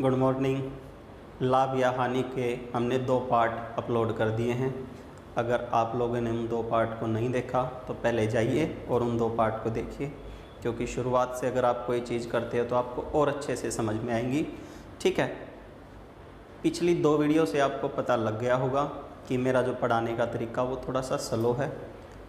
Good morning. लाभ या हानि के हमने 2 पार्ट अपलोड कर दिए हैं। अगर आप लोगों ने उन 2 पार्ट को नहीं देखा तो पहले जाइए और उन 2 पार्ट को देखिए, क्योंकि शुरुआत से अगर आप कोई चीज़ करते हो तो आपको और अच्छे से समझ में आएंगी। ठीक है, पिछली 2 वीडियो से आपको पता लग गया होगा कि मेरा जो पढ़ाने का तरीका वो थोड़ा सा स्लो है।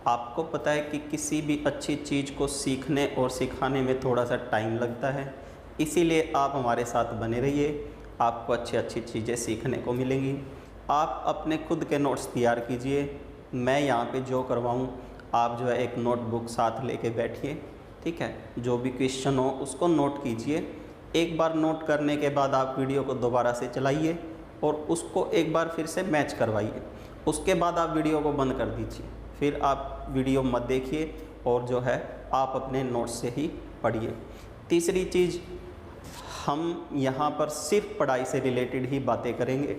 आपको पता है कि किसी भी अच्छी चीज़ को सीखने और सिखाने में थोड़ा सा टाइम लगता है, इसीलिए आप हमारे साथ बने रहिए। आपको अच्छी चीज़ें सीखने को मिलेंगी। आप अपने खुद के नोट्स तैयार कीजिए। मैं यहाँ पे जो करवाऊँ आप जो है एक नोटबुक साथ लेके बैठिए। ठीक है, जो भी क्वेश्चन हो उसको नोट कीजिए। एक बार नोट करने के बाद आप वीडियो को दोबारा से चलाइए और उसको एक बार फिर से मैच करवाइए। उसके बाद आप वीडियो को बंद कर दीजिए, फिर आप वीडियो मत देखिए और जो है आप अपने नोट्स से ही पढ़िए। तीसरी चीज़, हम यहाँ पर सिर्फ पढ़ाई से रिलेटेड ही बातें करेंगे,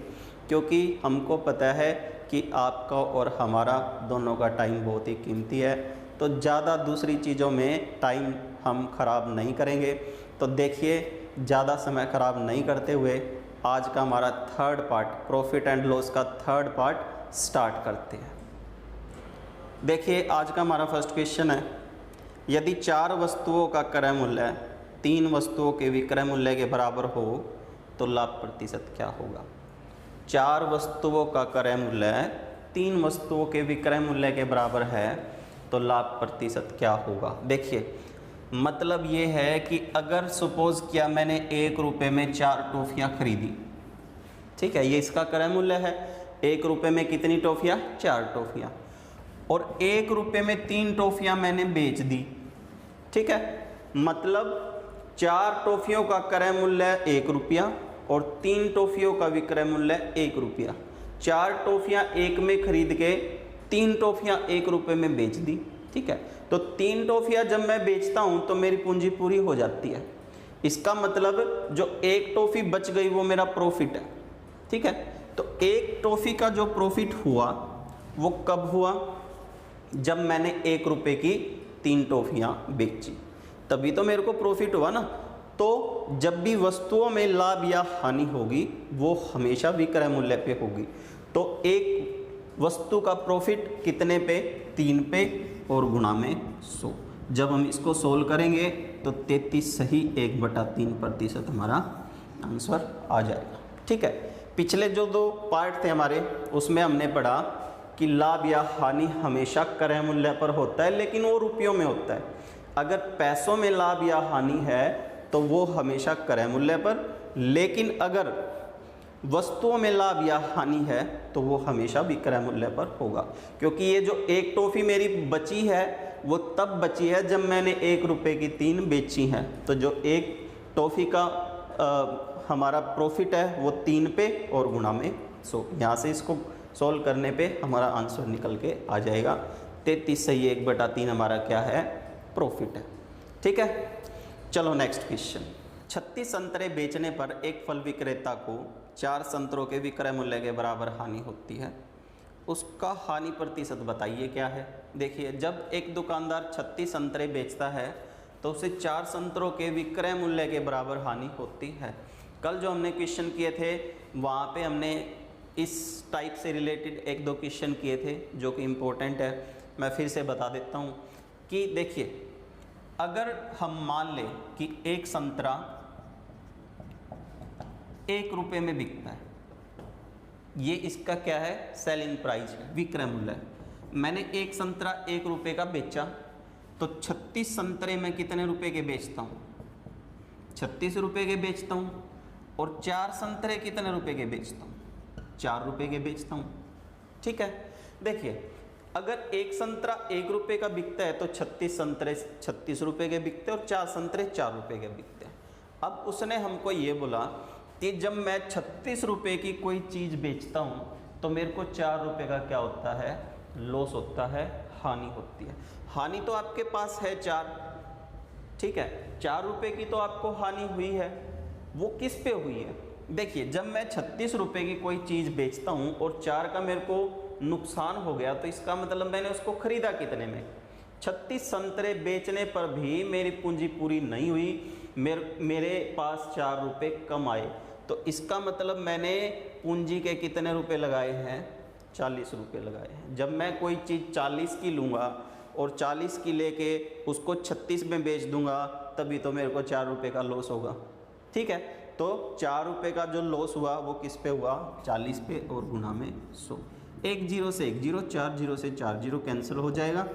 क्योंकि हमको पता है कि आपका और हमारा दोनों का टाइम बहुत ही कीमती है, तो ज़्यादा दूसरी चीज़ों में टाइम हम ख़राब नहीं करेंगे। तो देखिए, ज़्यादा समय ख़राब नहीं करते हुए आज का हमारा 3rd part, profit and loss का 3rd पार्ट स्टार्ट करते हैं। देखिए, आज का हमारा फर्स्ट क्वेश्चन है, यदि 4 वस्तुओं का क्रय मूल्य 3 वस्तुओं के विक्रय मूल्य के बराबर हो तो लाभ प्रतिशत क्या होगा। 4 वस्तुओं का क्रय मूल्य 3 वस्तुओं के विक्रय मूल्य के बराबर है तो लाभ प्रतिशत क्या होगा। देखिए, मतलब ये है कि अगर सपोज किया मैंने 1 रुपये में 4 टॉफ़ियाँ खरीदी, ठीक है, ये इसका क्रय मूल्य है। 1 रुपये में कितनी टॉफ़ियाँ? 4 टॉफ़ियाँ। और 1 रुपये में 3 टॉफ़ियाँ मैंने बेच दी। ठीक है, मतलब 4 टॉफ़ियों का क्रय मूल्य 1 रुपया और 3 टॉफ़ियों का विक्रय मूल्य 1 रुपया। 4 टॉफ़ियाँ 1 में खरीद के 3 टॉफ़ियाँ 1 रुपये में बेच दी। ठीक है, तो 3 टॉफ़ियाँ जब मैं बेचता हूँ तो मेरी पूंजी पूरी हो जाती है। इसका मतलब जो 1 टॉफ़ी बच गई वो मेरा प्रॉफिट है। ठीक है, तो 1 टॉफ़ी का जो प्रॉफिट हुआ वो कब हुआ? जब मैंने 1 रुपये की 3 टॉफ़ियाँ बेची, तभी तो मेरे को प्रॉफिट हुआ ना। तो जब भी वस्तुओं में लाभ या हानि होगी वो हमेशा विक्रय मूल्य पे होगी। तो एक वस्तु का प्रॉफिट कितने पे? 3 पे और गुणा में 100। जब हम इसको सोल्व करेंगे तो 33 सही 1/3% हमारा आंसर आ जाएगा। ठीक है, पिछले जो 2 पार्ट थे हमारे उसमें हमने पढ़ा कि लाभ या हानि हमेशा क्रय मूल्य पर होता है, लेकिन वो रुपयों में होता है। अगर पैसों में लाभ या हानि है तो वो हमेशा क्रय मूल्य पर, लेकिन अगर वस्तुओं में लाभ या हानि है तो वो हमेशा विक्रय मूल्य पर होगा। क्योंकि ये जो 1 टॉफ़ी मेरी बची है वो तब बची है जब मैंने 1 रुपये की 3 बेची हैं। तो जो 1 टॉफ़ी का हमारा प्रॉफिट है वो 3 पे और गुणा में 100। यहाँ से इसको सोल्व करने पे हमारा आंसर निकल के आ जाएगा 33 सही 1/3 हमारा क्या है? प्रॉफिट है। ठीक है, चलो नेक्स्ट क्वेश्चन। 36 संतरे बेचने पर एक फल विक्रेता को 4 संतरों के विक्रय मूल्य के बराबर हानि होती है, उसका हानि प्रतिशत बताइए क्या है। देखिए, जब एक दुकानदार 36 संतरे बेचता है तो उसे 4 संतरों के विक्रय मूल्य के बराबर हानि होती है। कल जो हमने क्वेश्चन किए थे वहाँ पे हमने इस टाइप से रिलेटेड 1-2 क्वेश्चन किए थे जो कि इम्पोर्टेंट है। मैं फिर से बता देता हूँ कि देखिए, अगर हम मान लें कि एक संतरा 1 रुपये में बिकता है, ये इसका क्या है? सेलिंग प्राइस है, विक्रय मूल्य है। मैंने एक संतरा 1 रुपये का बेचा तो 36 संतरे मैं कितने रुपए के बेचता हूँ? 36 रुपये के बेचता हूँ। और 4 संतरे कितने रुपए के बेचता हूँ? 4 रुपये के बेचता हूँ। ठीक है, देखिए, अगर एक संतरा 1 रुपये का बिकता है तो 36 संतरे 36 रुपये के बिकते हैं और 4 संतरे 4 रुपये के बिकते हैं। अब उसने हमको ये बोला कि जब मैं 36 रुपये की कोई चीज़ बेचता हूँ तो मेरे को 4 रुपये का क्या होता है? लॉस होता है, हानि होती है। हानि तो आपके पास है 4, ठीक है, 4 रुपये की तो आपको हानि हुई है। वो किस पे हुई है? देखिए, जब मैं 36 रुपये की कोई चीज़ बेचता हूँ और 4 का मेरे को नुकसान हो गया तो इसका मतलब मैंने उसको खरीदा कितने में? 36 संतरे बेचने पर भी मेरी पूंजी पूरी नहीं हुई, मेरे पास 4 रुपये कम आए। तो इसका मतलब मैंने पूंजी के कितने रुपए लगाए हैं, 40 रुपये लगाए हैं। जब मैं कोई चीज़ 40 की लूँगा और 40 की लेके उसको 36 में बेच दूंगा, तभी तो मेरे को 4 रुपये का लॉस होगा। ठीक है, तो 4 रुपये का जो लॉस हुआ वो किस पे हुआ, 40 पे, और गुना में 100। एक जीरो से एक जीरो, 4 जीरो से 4 जीरो कैंसिल हो जाएगा,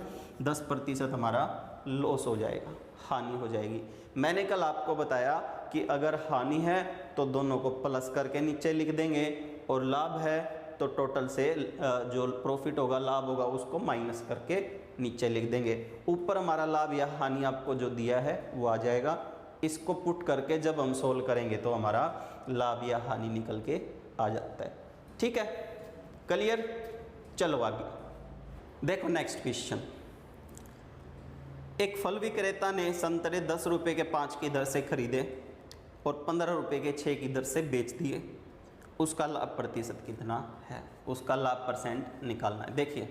10% हमारा लॉस हो जाएगा, हानि हो जाएगी। मैंने कल आपको बताया कि अगर हानि है तो दोनों को प्लस करके नीचे लिख देंगे, और लाभ है तो टोटल से जो प्रॉफिट होगा, लाभ होगा, उसको माइनस करके नीचे लिख देंगे। ऊपर हमारा लाभ या हानि आपको जो दिया है वो आ जाएगा। इसको पुट करके जब हम सोल्व करेंगे तो हमारा लाभ या हानि निकल के आ जाता है। ठीक है, क्लियर? चलो आगे देखो नेक्स्ट क्वेश्चन। एक फल विक्रेता ने संतरे 10 रुपये के 5 की दर से खरीदे और 15 रुपये के 6 की दर से बेच दिए। उसका लाभ प्रतिशत कितना है, उसका लाभ परसेंट निकालना है। देखिए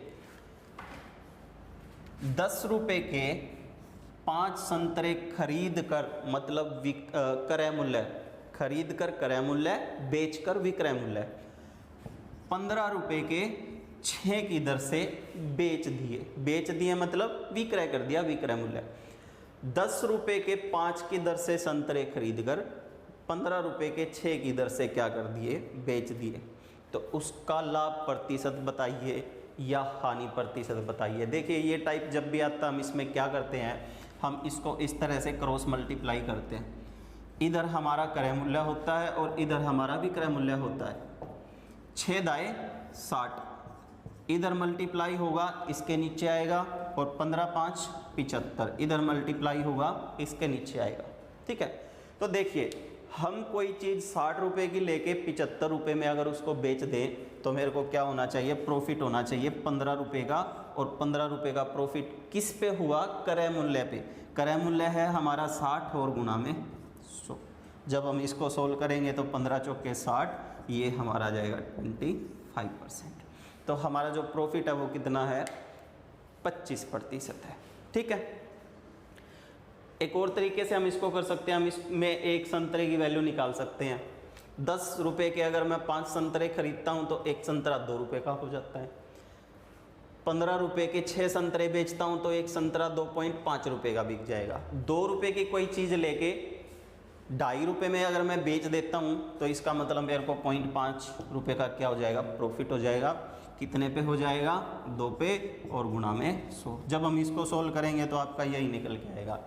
10 रुपये के 5 संतरे खरीद कर, मतलब क्रय मूल्य, खरीद कर क्रय मूल्य, बेच कर विक्रय मूल्य, 15 रुपये के 6 की दर से बेच दिए। बेच दिए मतलब विक्रय कर दिया, विक्रय मूल्य। 10 रुपये के 5 की दर से संतरे खरीद कर 15 रुपये के 6 की दर से क्या कर दिए, बेच दिए। तो उसका लाभ प्रतिशत बताइए या हानि प्रतिशत बताइए। देखिए ये टाइप जब भी आता हम इसमें क्या करते हैं, हम इसको इस तरह से क्रॉस मल्टीप्लाई करते हैं। इधर हमारा क्रय मूल्य होता है और इधर हमारा विक्रय मूल्य होता है। 6 दाए 60, इधर मल्टीप्लाई होगा, इसके नीचे आएगा, और 15 5 75, इधर मल्टीप्लाई होगा, इसके नीचे आएगा। ठीक है, तो देखिए हम कोई चीज़ 60 रुपये की लेके 75 रुपये में अगर उसको बेच दें तो मेरे को क्या होना चाहिए, प्रॉफिट होना चाहिए 15 रुपये का। और 15 रुपये का प्रॉफिट किस पे हुआ, क्रय मूल्य पे। क्रय मूल्य है हमारा 60 और गुना में 100। जब हम इसको सोल्व करेंगे तो 15 चौके 60, ये हमारा आ जाएगा 25%। तो हमारा जो प्रॉफिट है वो कितना है, 25% है। ठीक है, एक और तरीके से हम इसको कर सकते हैं, हम इसमें एक संतरे की वैल्यू निकाल सकते हैं। 10 रुपये के अगर मैं 5 संतरे खरीदता हूं तो एक संतरा 2 रुपये का हो जाता है। 15 रुपये के 6 संतरे बेचता हूं तो एक संतरा 2.5 रुपये का बिक जाएगा। 2 रुपये की कोई चीज़ लेके 2.5 रुपये में अगर मैं बेच देता हूं तो इसका मतलब मेरे को 0.5 रुपये का क्या हो जाएगा, प्रॉफिट हो जाएगा। कितने पे हो जाएगा, 2 पे, और गुना में 100। जब हम इसको सोल्व करेंगे तो आपका यही निकल के आएगा।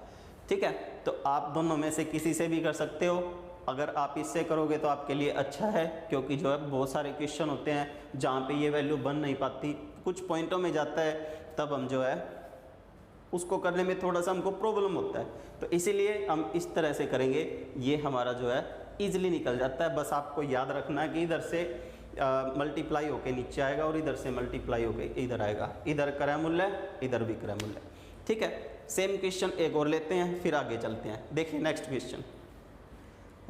ठीक है, तो आप दोनों में से किसी से भी कर सकते हो। अगर आप इससे करोगे तो आपके लिए अच्छा है, क्योंकि जो है बहुत सारे क्वेश्चन होते हैं जहाँ पे ये वैल्यू बन नहीं पाती, कुछ पॉइंटों में जाता है, तब हम जो है उसको करने में थोड़ा सा हमको प्रॉब्लम होता है। तो इसीलिए हम इस तरह से करेंगे, ये हमारा जो है ईजिली निकल जाता है। बस आपको याद रखना है कि इधर से मल्टीप्लाई होके नीचे आएगा और इधर से मल्टीप्लाई होके इधर आएगा। इधर क्रय मूल्य, इधर विक्रय मूल्य। ठीक है, सेम क्वेश्चन एक और लेते हैं, फिर आगे चलते हैं। देखिए नेक्स्ट क्वेश्चन।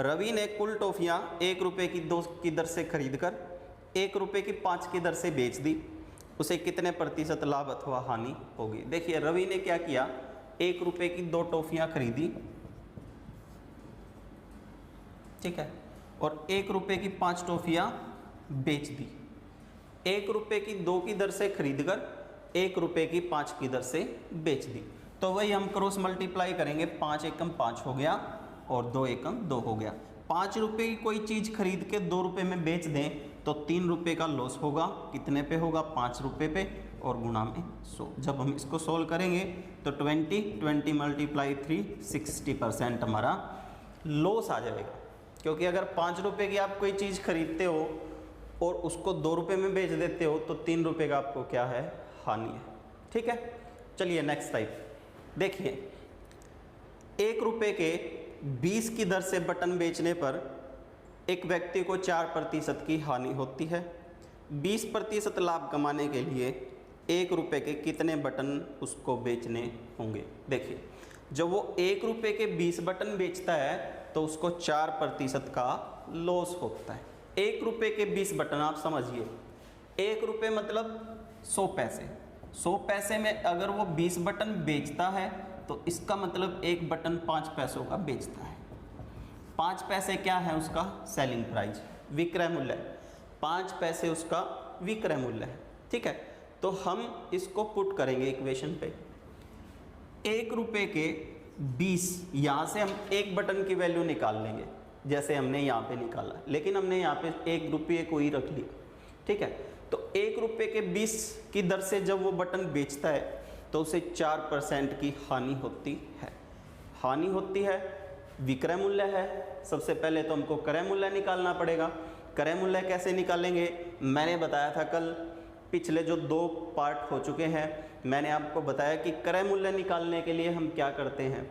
रवि ने कुल टॉफियाँ 1 रुपये की 2 की दर से खरीद कर 1 रुपये की 5 की दर से बेच दी। उसे कितने प्रतिशत लाभ अथवा हानि होगी। देखिए रवि ने क्या किया, 1 रुपये की 2 टॉफियाँ खरीदी, ठीक है, और 1 रुपये की 5 टॉफियाँ बेच दी। 1 रुपये की 2 की दर से खरीद कर 1 रुपये की 5 की दर से बेच दी। तो वही हम क्रॉस मल्टीप्लाई करेंगे, 5 एकम 5 हो गया और 2 एकम 2 हो गया। 5 रुपये की कोई चीज़ खरीद के 2 रुपये में बेच दें तो 3 रुपये का लॉस होगा। कितने पे होगा, 5 रुपये पे, और गुना में 100। जब हम इसको सोल्व करेंगे तो 20 मल्टीप्लाई 3, 60% हमारा लॉस आ जाएगा। क्योंकि अगर 5 रुपये की आप कोई चीज़ खरीदते हो और उसको 2 रुपये में बेच देते हो तो 3 रुपये का आपको क्या है, हानि है। ठीक है, चलिए नेक्स्ट टाइप देखिए। 1 रुपये के 20 की दर से बटन बेचने पर एक व्यक्ति को 4% की हानि होती है। 20% लाभ कमाने के लिए 1 रुपये के कितने बटन उसको बेचने होंगे। देखिए जब वो 1 रुपये के 20 बटन बेचता है तो उसको 4% का लॉस होता है। 1 रुपये के 20 बटन, आप समझिए 1 रुपये मतलब 100 पैसे। 100 पैसे में अगर वो 20 बटन बेचता है तो इसका मतलब एक बटन 5 पैसों का बेचता है। 5 पैसे क्या है उसका सेलिंग प्राइस, विक्रय मूल्य, 5 पैसे उसका विक्रय मूल्य है। ठीक है, तो हम इसको पुट करेंगे इक्वेशन पे। 1 रुपये के 20, यहाँ से हम एक बटन की वैल्यू निकाल लेंगे जैसे हमने यहाँ पे निकाला, लेकिन हमने यहाँ पे 1 रुपये को ही रख लिया। ठीक है, तो 1 रुपये के 20 की दर से जब वो बटन बेचता है तो उसे 4% की हानि होती है। हानि होती है, विक्रय मूल्य है, सबसे पहले तो हमको क्रय मूल्य निकालना पड़ेगा। क्रय मूल्य कैसे निकालेंगे, मैंने बताया था कल, पिछले जो 2 पार्ट हो चुके हैं मैंने आपको बताया कि क्रय मूल्य निकालने के लिए हम क्या करते हैं,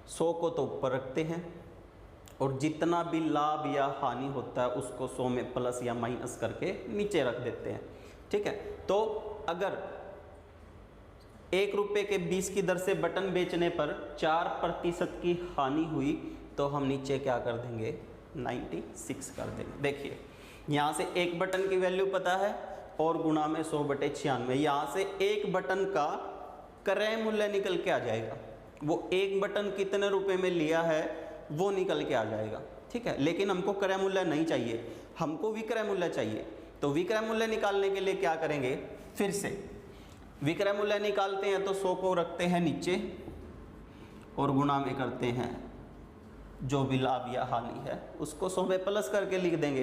100 को तो ऊपर rखते हैं और जितना भी लाभ या हानि होता है उसको 100 में प्लस या माइनस करके नीचे रख देते हैं। ठीक है, तो अगर 1 रुपये के 20 की दर से बटन बेचने पर 4% की हानि हुई तो हम नीचे क्या कर देंगे, 96 कर देंगे। देखिए यहाँ से एक बटन की वैल्यू पता है और गुणा में 100/96, यहाँ से एक बटन का क्रय मूल्य निकल के आ जाएगा। वो एक बटन कितने रुपए में लिया है वो निकल के आ जाएगा। ठीक है, लेकिन हमको क्रय मूल्य नहीं चाहिए, हमको विक्रय मूल्य चाहिए। तो विक्रय मूल्य निकालने के लिए क्या करेंगे, फिर से विक्रय मूल्य निकालते हैं तो 100 को रखते हैं नीचे और गुणा में करते हैं जो भी लाभ या हानि है उसको 100 में प्लस करके लिख देंगे।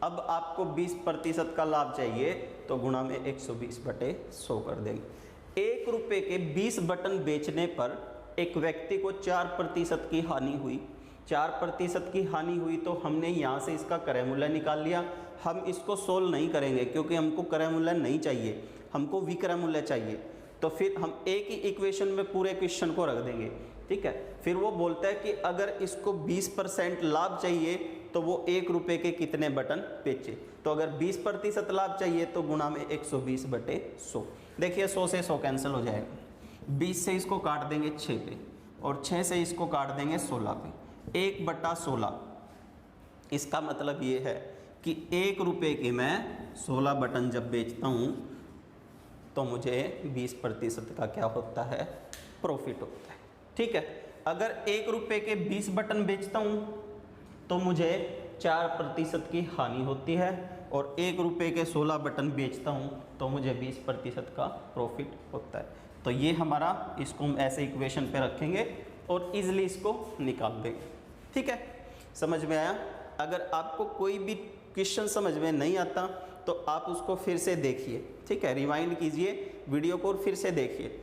अब आपको 20% का लाभ चाहिए तो गुणा में 120/100 कर देंगे। 1 रुपये के 20 बटन बेचने पर एक व्यक्ति को 4% की हानि हुई। 4% की हानि हुई तो हमने यहाँ से इसका क्रय मूल्य निकाल लिया। हम इसको सोल्व नहीं करेंगे क्योंकि हमको क्रय मूल्य नहीं चाहिए, हमको विक्रय मूल्य चाहिए। तो फिर हम एक ही इक्वेशन में पूरे क्वेश्चन को रख देंगे। ठीक है, फिर वो बोलता है कि अगर इसको 20% लाभ चाहिए तो वो 1 रुपये के कितने बटन बेचे, तो अगर 20% लाभ चाहिए तो गुणा में 120/100। देखिए 100 से 100 कैंसिल हो जाएगा, 20 से इसको काट देंगे 6 पे और 6 से इसको काट देंगे 16 पे, 1/16। इसका मतलब ये है कि 1 रुपये के मैं 16 बटन जब बेचता हूँ तो मुझे 20% का क्या होता है, प्रॉफिट होता है। ठीक है, अगर 1 रुपये के 20 बटन बेचता हूँ तो मुझे 4% की हानि होती है और 1 रुपये के 16 बटन बेचता हूँ तो मुझे 20% का प्रॉफिट होता है। तो ये हमारा, इसको हम ऐसे इक्वेशन पे रखेंगे और इजीली इसको निकाल देंगे। ठीक है, समझ में आया। अगर आपको कोई भी क्वेश्चन समझ में नहीं आता तो आप उसको फिर से देखिए। ठीक है, रिवाइंड कीजिए वीडियो को और फिर से देखिए।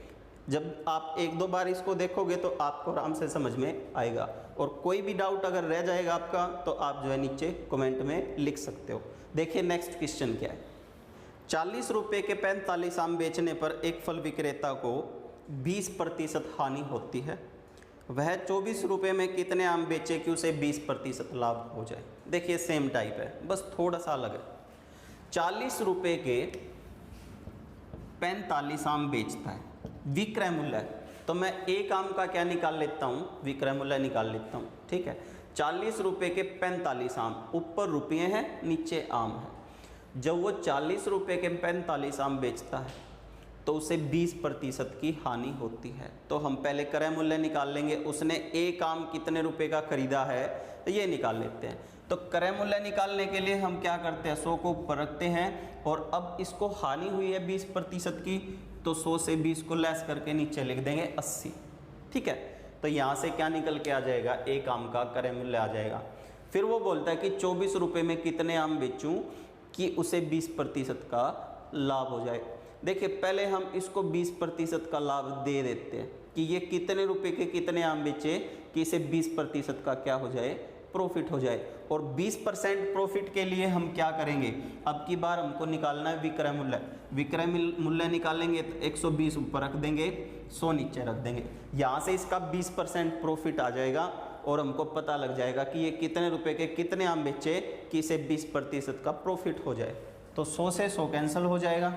जब आप 1-2 बार इसको देखोगे तो आपको आराम से समझ में आएगा। और कोई भी डाउट अगर रह जाएगा आपका तो आप जो है नीचे कमेंट में लिख सकते हो। देखिए नेक्स्ट क्वेश्चन क्या है। 40 रुपये के 45 आम बेचने पर एक फल विक्रेता को 20% हानि होती है। वह 24 रुपये में कितने आम बेचे कि उसे 20% लाभ हो जाए। देखिए सेम टाइप है, बस थोड़ा सा अलग है। 40 रुपये के 45 आम बेचता है, विक्रय मूल्य है, तो मैं एक आम का क्या निकाल लेता हूँ, विक्रय मूल्य निकाल लेता हूँ। ठीक है, 40 रुपये के 45 आम, ऊपर रुपये हैं नीचे आम है। जब वो 40 रुपये के 45 आम बेचता है तो उसे 20% की हानि होती है। तो हम पहले क्रय मूल्य निकाल लेंगे। उसने एक आम कितने रुपए का खरीदा है तो ये निकाल लेते हैं। तो क्रय मूल्य निकालने के लिए हम क्या करते हैं, 100 को ऊपर रखते हैं और अब इसको हानि हुई है 20% की तो 100 से 20 को लेस करके नीचे लिख देंगे 80। ठीक है, तो यहाँ से क्या निकल के आ जाएगा, एक आम का क्रय मूल्य आ जाएगा। फिर वो बोलता है कि 24 रुपये में कितने आम बेचूं कि उसे 20% का लाभ हो जाए। देखिए पहले हम इसको 20% का लाभ दे देते हैं कि ये कितने रुपए के कितने आम बेचे कि इसे 20% का क्या हो जाए, प्रॉफिट हो जाए। और 20% प्रॉफिट के लिए हम क्या करेंगे, अब की बार हमको निकालना है विक्रय मूल्य। विक्रय मूल्य निकालेंगे तो 120 ऊपर रख देंगे, 100 नीचे रख देंगे। यहाँ से इसका 20% प्रॉफिट आ जाएगा और हमको पता लग जाएगा कि ये कितने रुपए के कितने आम बेचे कि इसे 20% का प्रॉफिट हो जाए। तो 100 से 100 कैंसिल हो जाएगा,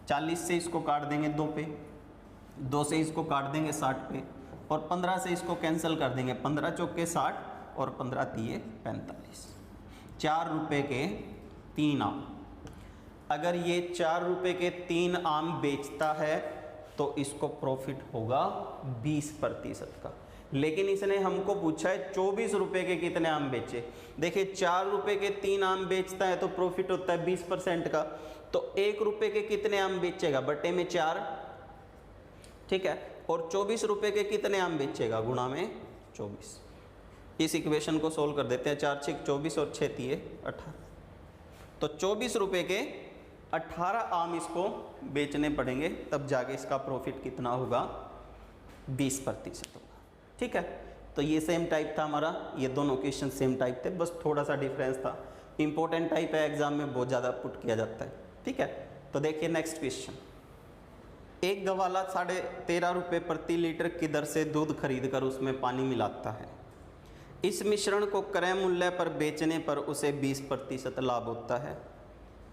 40 से इसको काट देंगे 2 पे, 2 से इसको काट देंगे 60 पे और 15 से इसको कैंसिल कर देंगे। 15 चौके 60 और 15 तिये 45। 4 रुपये के 3 आम। अगर ये 4 रुपये के 3 आम बेचता है तो इसको प्रॉफिट होगा 20% का। लेकिन इसने हमको पूछा है 24 रुपए के कितने आम बेचे। देखिए 4 रुपए के 3 आम बेचता है तो प्रॉफिट होता है 20% का, तो 1 रुपए के कितने आम बेचेगा बटे में 4, ठीक है, और 24 रुपए के कितने आम बेचेगा गुणा में 24। इस इक्वेशन को सोल्व कर देते हैं, 4 6 24 और 6 3 18, तो 24 रुपए के 18 आम इसको बेचने पड़ेंगे, तब जाके इसका प्रॉफिट कितना होगा 20% होगा, ठीक है। तो ये सेम टाइप था हमारा, ये दोनों क्वेश्चन सेम टाइप थे, बस थोड़ा सा डिफरेंस था। इंपॉर्टेंट टाइप है, एग्जाम में बहुत ज़्यादा पुट किया जाता है, ठीक है। तो देखिए नेक्स्ट क्वेश्चन, एक गवाला 13.5 रुपये प्रति लीटर की दर से दूध खरीद कर उसमें पानी मिलाता है। इस मिश्रण को क्रय मूल्य पर बेचने पर उसे 20% लाभ होता है।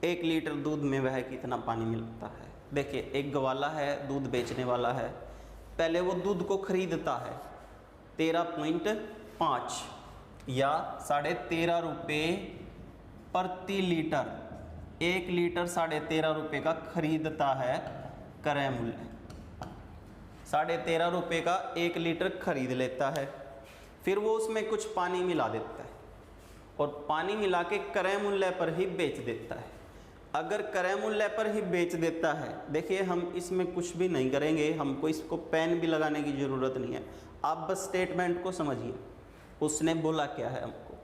1 लीटर दूध में वह कितना पानी मिलाता है। देखिए एक गवाला है, दूध बेचने वाला है, पहले वो दूध को खरीदता है 13.5 या 13.5 रुपये प्रति लीटर, 1 लीटर 13.5 रुपये का खरीदता है क्रय मूल्य, 13.5 रुपये का 1 लीटर खरीद लेता है, फिर वो उसमें कुछ पानी मिला देता है और पानी मिला के क्रय मूल्य पर ही बेच देता है। अगर क्रय मूल्य पर ही बेच देता है, देखिए हम इसमें कुछ भी नहीं करेंगे, हमको इसको पेन भी लगाने की ज़रूरत नहीं है, आप बस स्टेटमेंट को समझिए। उसने बोला क्या है हमको,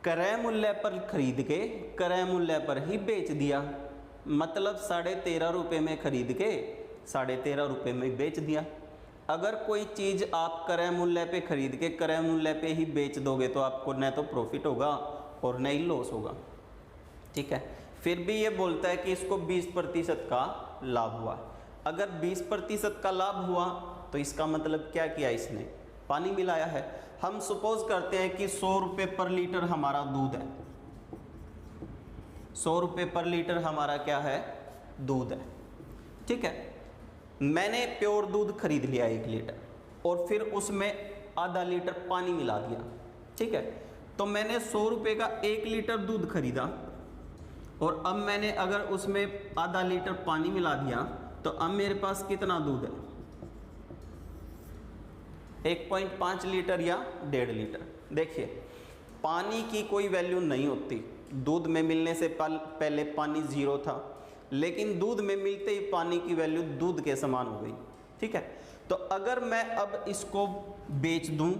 क्रय मूल्य पर खरीद के क्रय मूल्य पर ही बेच दिया, मतलब 13.5 रुपये में खरीद के 13.5 रुपये में बेच दिया। अगर कोई चीज़ आप क्रय मूल्य पे खरीद के क्रय मूल्य पे ही बेच दोगे तो आपको न तो प्रॉफिट होगा और न ही लॉस होगा, ठीक है। फिर भी ये बोलता है कि इसको 20% का लाभ हुआ। अगर 20% का लाभ हुआ तो इसका मतलब क्या किया, इसने पानी मिलाया है। हम सपोज करते हैं कि 100 रुपये पर लीटर हमारा दूध है, 100 रुपये पर लीटर हमारा क्या है, दूध है, ठीक है। मैंने प्योर दूध खरीद लिया 1 लीटर और फिर उसमें आधा लीटर पानी मिला दिया, ठीक है। तो मैंने 100 रुपये का 1 लीटर दूध खरीदा और अब मैंने अगर उसमें आधा लीटर पानी मिला दिया तो अब मेरे पास कितना दूध है, 1.5 लीटर या 1.5 लीटर। देखिए पानी की कोई वैल्यू नहीं होती, दूध में मिलने से पहले पानी 0 था, लेकिन दूध में मिलते ही पानी की वैल्यू दूध के समान हो गई, ठीक है। तो अगर मैं अब इसको बेच दूं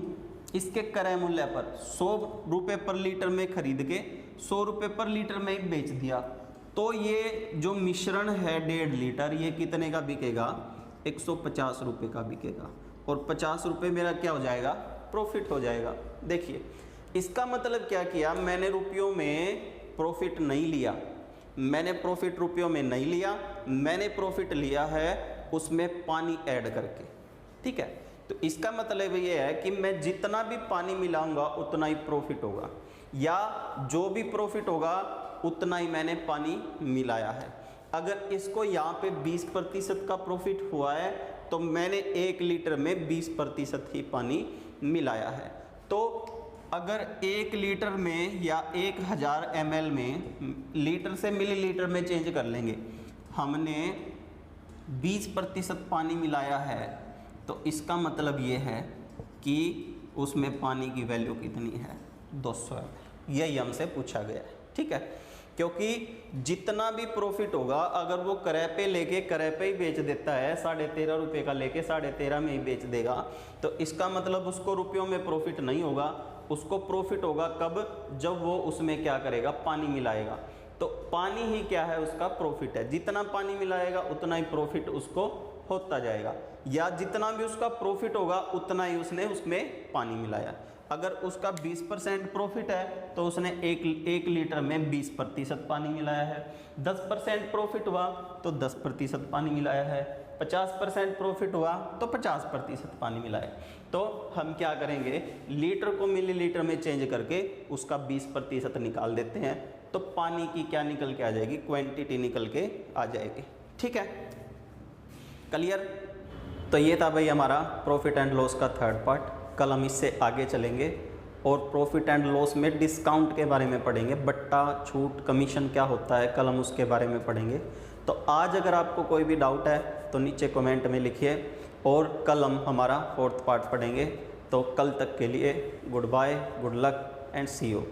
इसके क्रय मूल्य पर 100 रुपये पर लीटर में खरीद के 100 रुपये पर लीटर में ही बेच दिया, तो ये जो मिश्रण है 1.5 लीटर, ये कितने का बिकेगा, 150 रुपये का बिकेगा और 50 रुपये मेरा क्या हो जाएगा, प्रॉफिट हो जाएगा। देखिए इसका मतलब क्या किया, मैंने रुपयों में प्रॉफिट नहीं लिया, मैंने प्रॉफिट रुपयों में नहीं लिया, मैंने प्रॉफिट लिया है उसमें पानी ऐड करके, ठीक है। तो इसका मतलब ये है कि मैं जितना भी पानी मिलाऊंगा उतना ही प्रॉफिट होगा, या जो भी प्रॉफिट होगा उतना ही मैंने पानी मिलाया है। अगर इसको यहाँ पे 20% का प्रॉफिट हुआ है तो मैंने 1 लीटर में 20% ही पानी मिलाया है। तो अगर 1 लीटर में या 1000 ml में, लीटर से मिलीलीटर में चेंज कर लेंगे, हमने 20% पानी मिलाया है, तो इसका मतलब ये है कि उसमें पानी की वैल्यू कितनी है, 200 ml। यही हमसे पूछा गया है, ठीक है। क्योंकि जितना भी प्रॉफिट होगा अगर वो क्रय पे लेके क्रय पे ही बेच देता है, 13.5 रुपये का लेके 13.5 में ही बेच देगा, तो इसका मतलब उसको रुपयों में प्रॉफिट नहीं होगा, उसको प्रॉफिट होगा कब, जब वो उसमें क्या करेगा, पानी मिलाएगा। तो पानी ही क्या है, उसका प्रॉफिट है। जितना पानी मिलाएगा उतना ही प्रॉफिट उसको होता जाएगा, या जितना भी उसका प्रॉफिट होगा उतना ही उसने उसमें पानी मिलाया। अगर उसका 20% प्रॉफिट है तो उसने एक लीटर में 20% पानी मिलाया है। 10% प्रॉफिट हुआ तो 10% पानी मिलाया है। 50% प्रॉफिट हुआ तो 50% पानी मिलाया। तो हम क्या करेंगे, लीटर को मिलीलीटर में चेंज करके उसका 20% निकाल देते हैं, तो पानी की क्या निकल के आ जाएगी, क्वांटिटी निकल के आ जाएगी, ठीक है। क्लियर। तो ये था भाई हमारा प्रॉफिट एंड लॉस का 3rd पार्ट। कल हम इससे आगे चलेंगे और प्रॉफिट एंड लॉस में डिस्काउंट के बारे में पढ़ेंगे, बट्टा, छूट, कमीशन क्या होता है, कल हम उसके बारे में पढ़ेंगे। तो आज अगर आपको कोई भी डाउट है तो नीचे कमेंट में लिखिए, और कल हम हमारा 4th पार्ट पढ़ेंगे। तो कल तक के लिए good bye, good luck and see you.